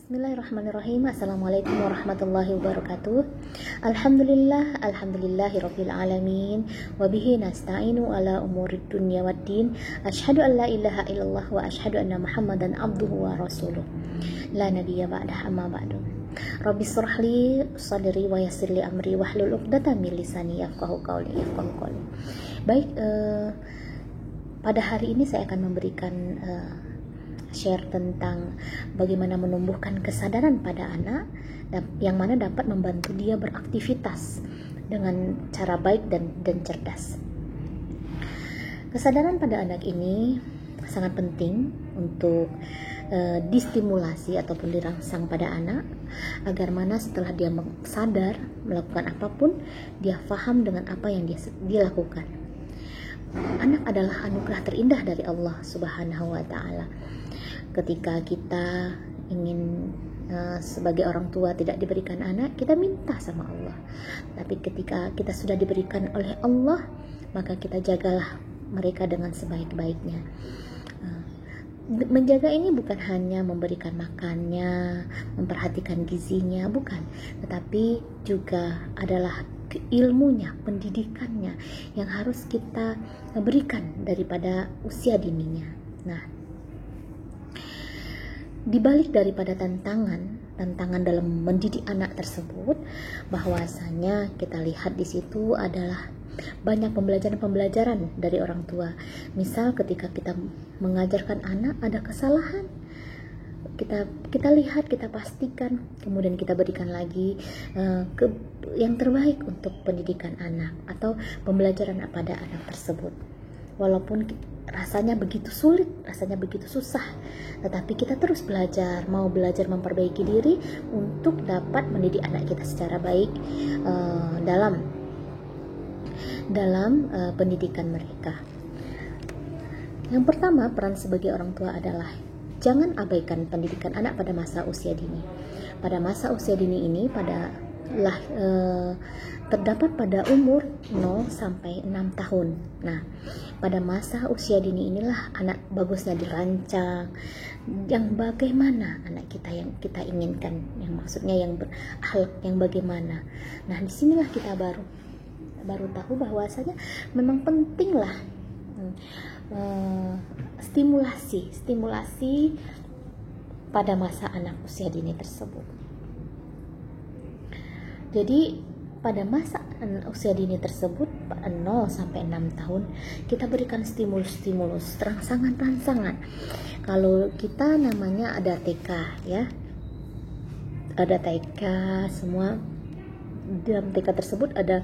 Bismillahirrahmanirrahim. Assalamualaikum warahmatullahi wabarakatuh. Alhamdulillahirabbil alamin wa bihi nasta'inu ala umurid dunya waddin. Asyhadu an la ilaha illallah wa asyhadu anna Muhammadan abduhu wa rasuluh. La nabiyya ba'dah, amma ba'du. Rabbi shrah li sadri wa yassir li amri wahlul 'uqdatam min lisani yafqahu qawli. Baik, pada hari ini saya akan memberikan share tentang bagaimana menumbuhkan kesadaran pada anak yang mana dapat membantu dia beraktivitas dengan cara baik dan cerdas. Kesadaran pada anak ini sangat penting untuk distimulasi ataupun dirangsang pada anak agar mana setelah dia sadar melakukan apapun, dia paham dengan apa yang dia lakukan. Anak adalah anugerah terindah dari Allah Subhanahu wa Ta'ala. Ketika kita ingin sebagai orang tua tidak diberikan anak, kita minta sama Allah. Tapi ketika kita sudah diberikan oleh Allah, maka kita jagalah mereka dengan sebaik-baiknya. Menjaga ini bukan hanya memberikan makannya, memperhatikan gizinya, bukan, tetapi juga adalah ilmunya, pendidikannya yang harus kita berikan daripada usia dininya. Nah, dibalik daripada tantangan dalam mendidik anak tersebut, bahwasanya kita lihat di situ adalah banyak pembelajaran dari orang tua. Misal ketika kita mengajarkan anak ada kesalahan, kita lihat, kita pastikan, kemudian kita berikan lagi yang terbaik untuk pendidikan anak atau pembelajaran pada anak tersebut. Walaupun rasanya begitu sulit, rasanya begitu susah, tetapi kita terus belajar memperbaiki diri untuk dapat mendidik anak kita secara baik dalam pendidikan mereka. Yang pertama, peran sebagai orang tua adalah jangan abaikan pendidikan anak pada masa usia dini. Pada masa usia dini ini terdapat pada umur 0 sampai 6 tahun. Nah, pada masa usia dini inilah anak bagusnya dirancang yang bagaimana anak kita yang kita inginkan, yang maksudnya yang berakhlak yang bagaimana. Nah, disinilah kita baru tahu bahwasanya memang pentinglah stimulasi pada masa anak usia dini tersebut. Jadi pada masa usia dini tersebut 0 sampai 6 tahun kita berikan stimulus, rangsangan. Kalau kita namanya ada TK ya. Ada TK, semua dalam TK tersebut ada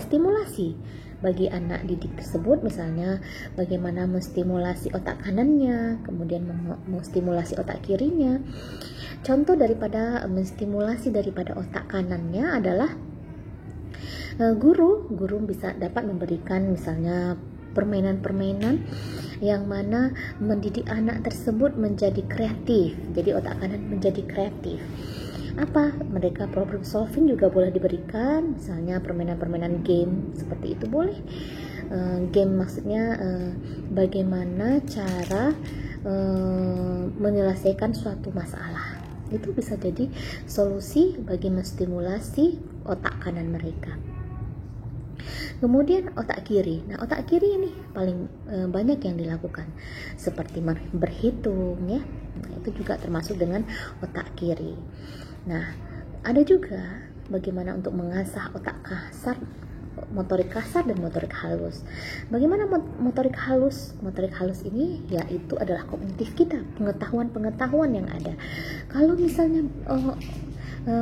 stimulasi bagi anak didik tersebut, misalnya bagaimana menstimulasi otak kanannya, kemudian menstimulasi otak kirinya. Contoh daripada menstimulasi daripada otak kanannya adalah guru dapat memberikan misalnya permainan-permainan yang mana mendidik anak tersebut menjadi kreatif. Jadi otak kanan menjadi kreatif. Mereka problem solving juga boleh diberikan, misalnya permainan-permainan game seperti itu boleh. Game maksudnya bagaimana cara menyelesaikan suatu masalah. Itu bisa jadi solusi bagi menstimulasi otak kanan mereka. Kemudian otak kiri. Nah, otak kiri ini paling banyak yang dilakukan, seperti berhitung ya. Nah, itu juga termasuk dengan otak kiri. Nah, ada juga bagaimana untuk mengasah otak kasar, motorik kasar dan motorik halus. Bagaimana motorik halus? Motorik halus ini yaitu adalah kognitif kita, pengetahuan yang ada. Kalau misalnya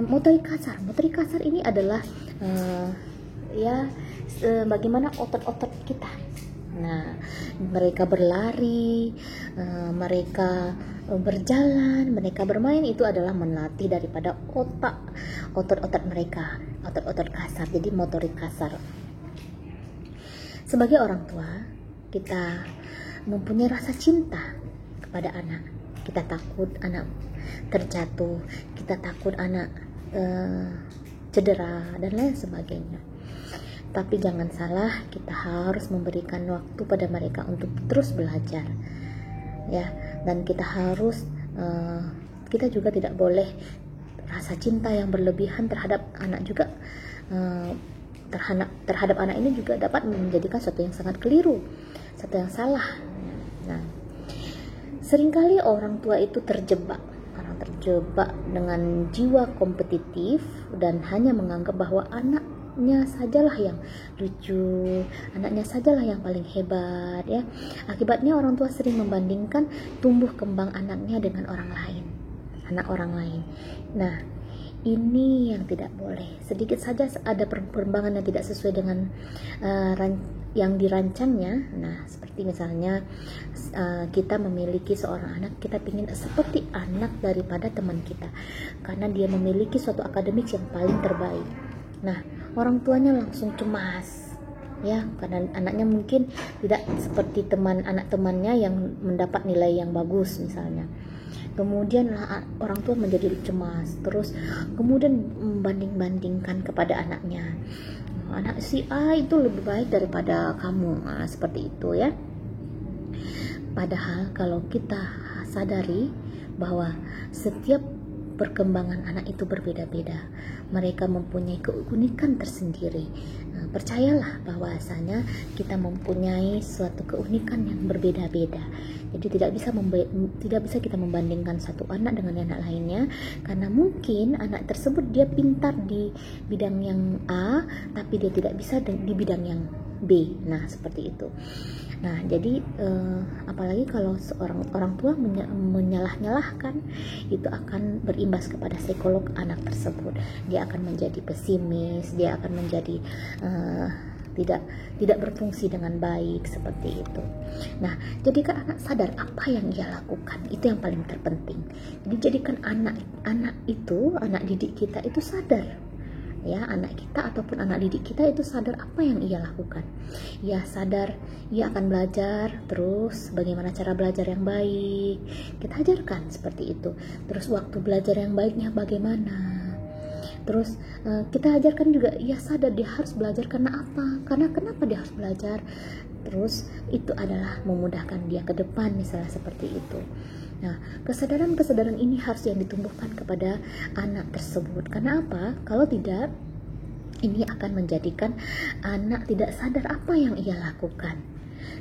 motorik kasar ini adalah bagaimana otot-otot kita. Nah, mereka berlari, mereka berjalan, mereka bermain, itu adalah melatih daripada otot-otot mereka, otot-otot kasar, jadi motorik kasar. Sebagai orang tua, kita mempunyai rasa cinta kepada anak. Kita takut anak terjatuh, kita takut anak cedera dan lain sebagainya. Tapi jangan salah, kita harus memberikan waktu pada mereka untuk terus belajar, ya. Dan kita harus kita juga tidak boleh rasa cinta yang berlebihan terhadap anak juga. Terhadap anak ini juga dapat menjadikan sesuatu yang sangat keliru, sesuatu yang salah. Nah, seringkali orang tua itu terjebak dengan jiwa kompetitif dan hanya menganggap bahwa anaknya sajalah yang lucu, anaknya sajalah yang paling hebat, ya. Akibatnya orang tua sering membandingkan tumbuh kembang anaknya dengan anak orang lain. Nah, ini yang tidak boleh. Sedikit saja ada perkembangan yang tidak sesuai dengan yang dirancangnya. Nah, seperti misalnya kita memiliki seorang anak, kita ingin seperti anak daripada teman kita karena dia memiliki suatu akademik yang paling terbaik. Nah, orang tuanya langsung cemas, ya, karena anaknya mungkin tidak seperti anak temannya yang mendapat nilai yang bagus misalnya. Kemudian orang tua menjadi cemas, terus kemudian membanding-bandingkan kepada anaknya. Anak si A itu lebih baik daripada kamu, seperti itu, ya. Padahal kalau kita sadari bahwa setiap perkembangan anak itu berbeda-beda, mereka mempunyai keunikan tersendiri. Percayalah bahwasanya kita mempunyai suatu keunikan yang berbeda-beda. Jadi tidak bisa kita membandingkan satu anak dengan anak lainnya, karena mungkin anak tersebut dia pintar di bidang yang A, tapi dia tidak bisa di bidang yang B. Nah, seperti itu. Nah, jadi apalagi kalau seorang orang tua menyalah-nyalahkan, itu akan berimbas kepada psikolog anak tersebut. Dia akan menjadi pesimis, dia akan menjadi tidak berfungsi dengan baik, seperti itu. Nah, jadikan anak sadar apa yang ia lakukan, itu yang paling terpenting. Jadi jadikan anak didik kita itu sadar, ya, anak kita ataupun anak didik kita itu sadar apa yang ia lakukan. Ia sadar ia akan belajar, terus bagaimana cara belajar yang baik, kita ajarkan seperti itu. Terus waktu belajar yang baiknya bagaimana. Terus kita ajarkan juga, ia sadar dia harus belajar karena apa, karena kenapa dia harus belajar. Terus itu adalah memudahkan dia ke depan, misalnya seperti itu. Nah, kesadaran ini harus yang ditumbuhkan kepada anak tersebut. Karena apa? Kalau tidak, ini akan menjadikan anak tidak sadar apa yang ia lakukan.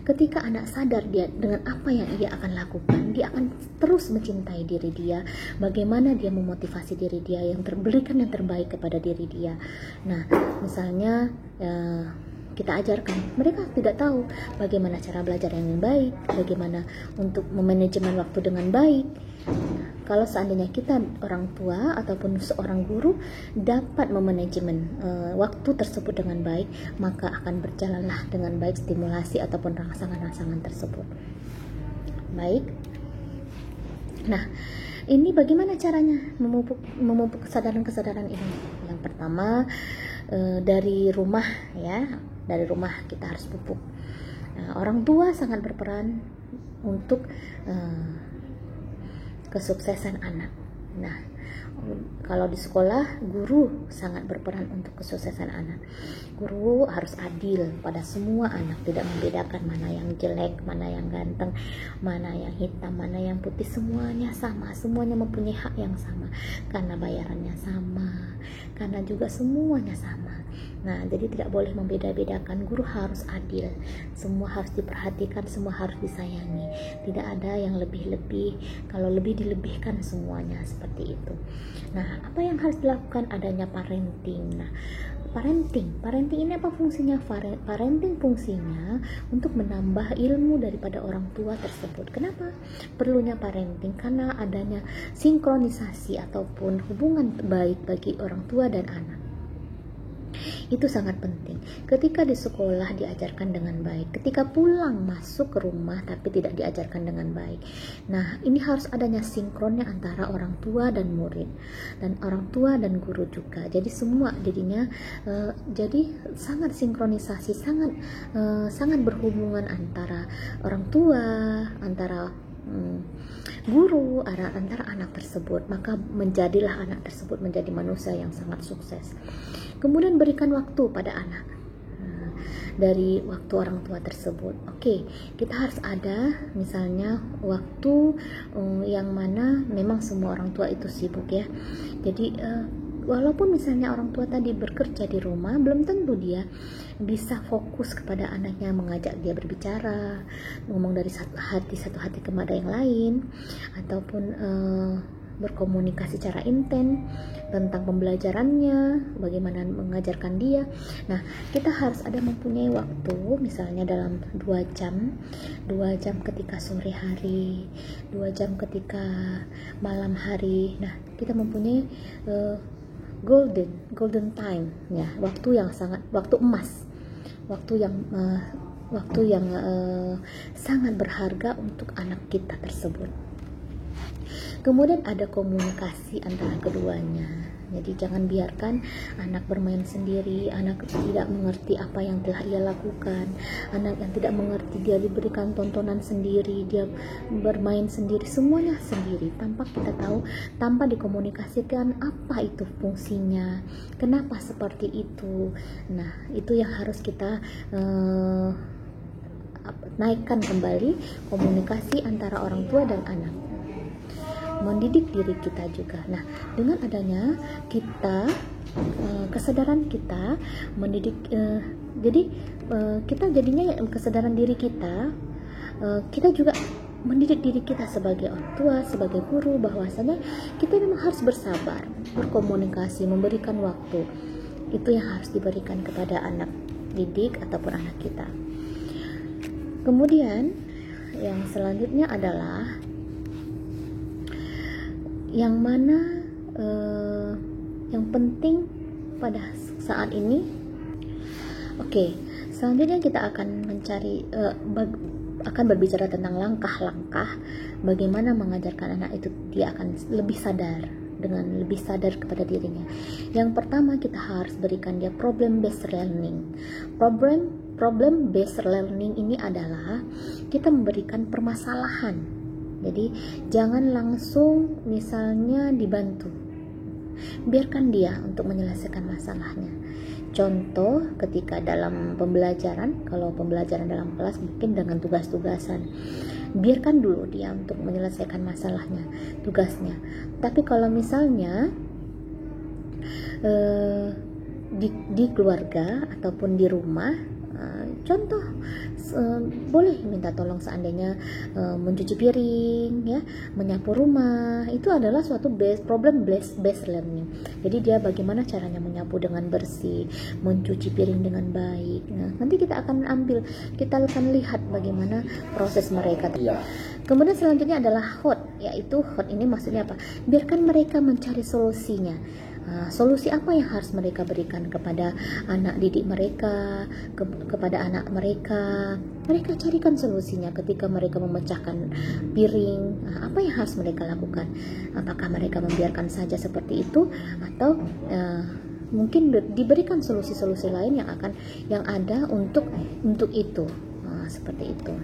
Ketika anak sadar dia dengan apa yang ia akan lakukan, dia akan terus mencintai diri dia. Bagaimana dia memotivasi diri dia yang berikan yang terbaik kepada diri dia. Nah, misalnya kita ajarkan, mereka tidak tahu bagaimana cara belajar yang baik, bagaimana untuk memanajemen waktu dengan baik. Kalau seandainya kita orang tua ataupun seorang guru dapat memanajemen waktu tersebut dengan baik, maka akan berjalanlah dengan baik stimulasi ataupun rangsangan-rangsangan tersebut. Baik. Nah, ini bagaimana caranya memupuk kesadaran-kesadaran ini? Yang pertama, dari rumah, ya. Dari rumah kita harus pupuk. Nah, orang tua sangat berperan untuk kesuksesan anak. Nah, kalau di sekolah, guru sangat berperan untuk kesuksesan anak. Guru harus adil pada semua anak, tidak membedakan mana yang jelek, mana yang ganteng, mana yang hitam, mana yang putih, semuanya sama, semuanya mempunyai hak yang sama, karena bayarannya sama, karena juga semuanya sama. Nah, jadi tidak boleh membeda-bedakan. Guru harus adil, semua harus diperhatikan, semua harus disayangi, tidak ada yang lebih-lebih. Kalau lebih dilebihkan semuanya, seperti itu. Nah, apa yang harus dilakukan? Adanya parenting. Nah, parenting ini apa fungsinya? Parenting fungsinya untuk menambah ilmu daripada orang tua tersebut. Kenapa perlunya parenting? Karena adanya sinkronisasi ataupun hubungan baik bagi orang tua dan anak. Itu sangat penting. Ketika di sekolah diajarkan dengan baik, ketika pulang masuk ke rumah tapi tidak diajarkan dengan baik. Nah, ini harus adanya sinkronnya antara orang tua dan murid, dan orang tua dan guru juga. Jadi semua jadinya jadi sangat sinkronisasi, sangat berhubungan antara orang tua, antara guru, antara anak tersebut. Maka menjadilah anak tersebut menjadi manusia yang sangat sukses. Kemudian berikan waktu pada anak. dari waktu orang tua tersebut. Oke, kita harus ada misalnya waktu yang mana memang semua orang tua itu sibuk ya. Jadi walaupun misalnya orang tua tadi bekerja di rumah, belum tentu dia bisa fokus kepada anaknya, mengajak dia berbicara, ngomong dari satu hati kepada yang lain, ataupun berkomunikasi secara intens tentang pembelajarannya, bagaimana mengajarkan dia. Nah, kita harus ada mempunyai waktu, misalnya dalam 2 jam ketika sore hari, 2 jam ketika malam hari. Nah, kita mempunyai golden time ya, waktu emas, waktu yang sangat berharga untuk anak kita tersebut. Kemudian ada komunikasi antara keduanya. Jadi jangan biarkan anak bermain sendiri, anak tidak mengerti apa yang telah ia lakukan, anak yang tidak mengerti dia diberikan tontonan sendiri, dia bermain sendiri, semuanya sendiri tanpa kita tahu, tanpa dikomunikasikan apa itu fungsinya, kenapa seperti itu. Nah, itu yang harus kita naikkan kembali, komunikasi antara orang tua dan anak, mendidik diri kita juga. Nah, dengan adanya kita kesadaran kita mendidik, jadi kita jadinya kesadaran diri kita, kita juga mendidik diri kita sebagai orang tua, sebagai guru, bahwasanya kita memang harus bersabar, berkomunikasi, memberikan waktu. Itu yang harus diberikan kepada anak didik ataupun anak kita. Kemudian yang selanjutnya adalah yang mana yang penting pada saat ini. Oke, selanjutnya kita akan mencari akan berbicara tentang langkah-langkah bagaimana mengajarkan anak itu dia akan lebih sadar, dengan lebih sadar kepada dirinya. Yang pertama, kita harus berikan dia problem based learning. Problem based learning ini adalah kita memberikan permasalahan. Jadi jangan langsung misalnya dibantu, biarkan dia untuk menyelesaikan masalahnya. Contoh, ketika dalam pembelajaran, kalau pembelajaran dalam kelas mungkin dengan tugas-tugasan, biarkan dulu dia untuk menyelesaikan masalahnya, tugasnya. Tapi kalau misalnya di keluarga ataupun di rumah, contoh boleh minta tolong seandainya mencuci piring ya, menyapu rumah, itu adalah suatu problem based learning. Jadi dia bagaimana caranya menyapu dengan bersih, mencuci piring dengan baik. Nah, nanti kita akan akan lihat bagaimana proses mereka. Kemudian selanjutnya adalah hot, yaitu hot ini maksudnya apa? Biarkan mereka mencari solusinya. Solusi apa yang harus mereka berikan kepada anak didik mereka, kepada anak mereka. Mereka carikan solusinya ketika mereka memecahkan piring. Apa yang harus mereka lakukan? Apakah mereka membiarkan saja seperti itu, atau mungkin diberikan solusi-solusi lain yang ada untuk itu, seperti itu.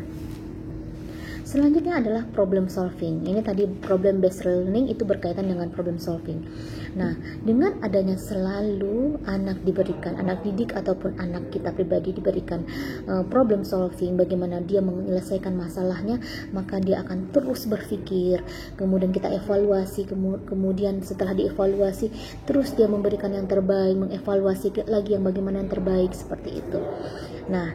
Selanjutnya adalah problem solving. Ini tadi problem based learning itu berkaitan dengan problem solving. Nah, dengan adanya selalu anak didik ataupun anak kita pribadi diberikan problem solving, bagaimana dia menyelesaikan masalahnya, maka dia akan terus berpikir. Kemudian kita evaluasi, kemudian setelah dievaluasi, terus dia memberikan yang terbaik, mengevaluasi lagi yang bagaimana yang terbaik, seperti itu. Nah,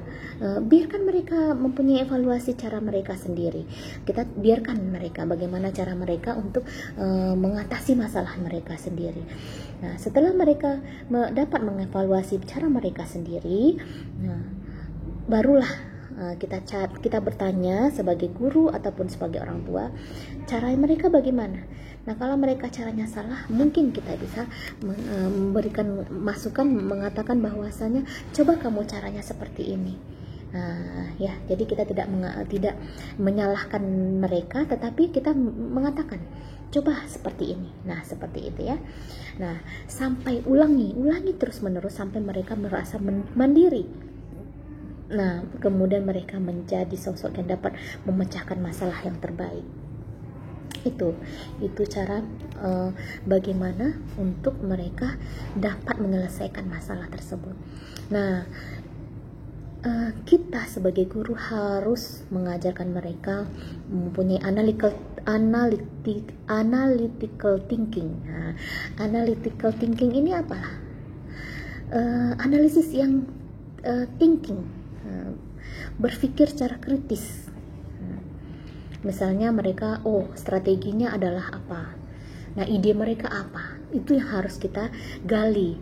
biarkan mereka mempunyai evaluasi cara mereka sendiri. Kita biarkan mereka bagaimana cara mereka untuk mengatasi masalah mereka sendiri. Nah, setelah mereka dapat mengevaluasi cara mereka sendiri, barulah kita bertanya sebagai guru ataupun sebagai orang tua, cara mereka bagaimana. Nah, kalau mereka caranya salah, mungkin kita bisa memberikan masukan, mengatakan bahwasanya coba kamu caranya seperti ini. Ya, jadi kita tidak menyalahkan mereka, tetapi kita mengatakan coba seperti ini. Nah, seperti itu ya. Nah, sampai ulangi terus menerus sampai mereka merasa mandiri. Nah, kemudian mereka menjadi sosok yang dapat memecahkan masalah yang terbaik. Itu cara bagaimana untuk mereka dapat menyelesaikan masalah tersebut. Nah, kita sebagai guru harus mengajarkan mereka mempunyai analytical thinking. Nah, analytical thinking ini apa? Analisis yang thinking, berpikir secara kritis. Misalnya mereka, strateginya adalah apa? Nah, ide mereka apa? Itu yang harus kita gali.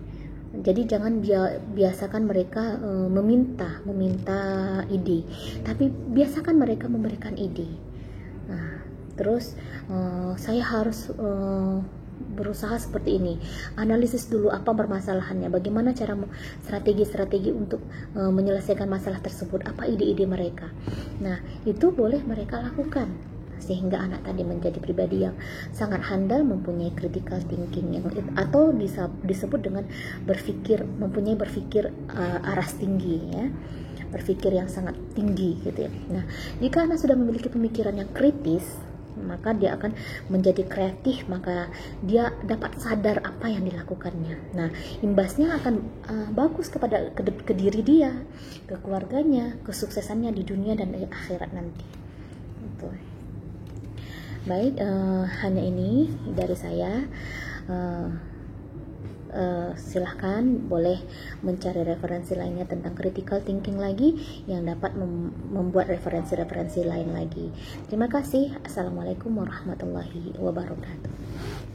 Jadi jangan biasakan mereka meminta ide, tapi biasakan mereka memberikan ide. Nah, terus saya harus berusaha seperti ini. Analisis dulu apa permasalahannya, bagaimana cara strategi untuk menyelesaikan masalah tersebut, apa ide-ide mereka. Nah, itu boleh mereka lakukan sehingga anak tadi menjadi pribadi yang sangat handal, mempunyai critical thinking atau disebut dengan mempunyai berpikir aras tinggi, ya, berpikir yang sangat tinggi gitu ya. Nah, jika anak sudah memiliki pemikiran yang kritis, maka dia akan menjadi kreatif, maka dia dapat sadar apa yang dilakukannya. Nah, imbasnya akan bagus kepada ke diri dia, ke keluarganya, kesuksesannya di dunia dan di akhirat nanti. Gitu. Baik, hanya ini dari saya. Silahkan boleh mencari referensi lainnya tentang critical thinking lagi yang dapat membuat referensi-referensi lain lagi. Terima kasih. Assalamualaikum warahmatullahi wabarakatuh.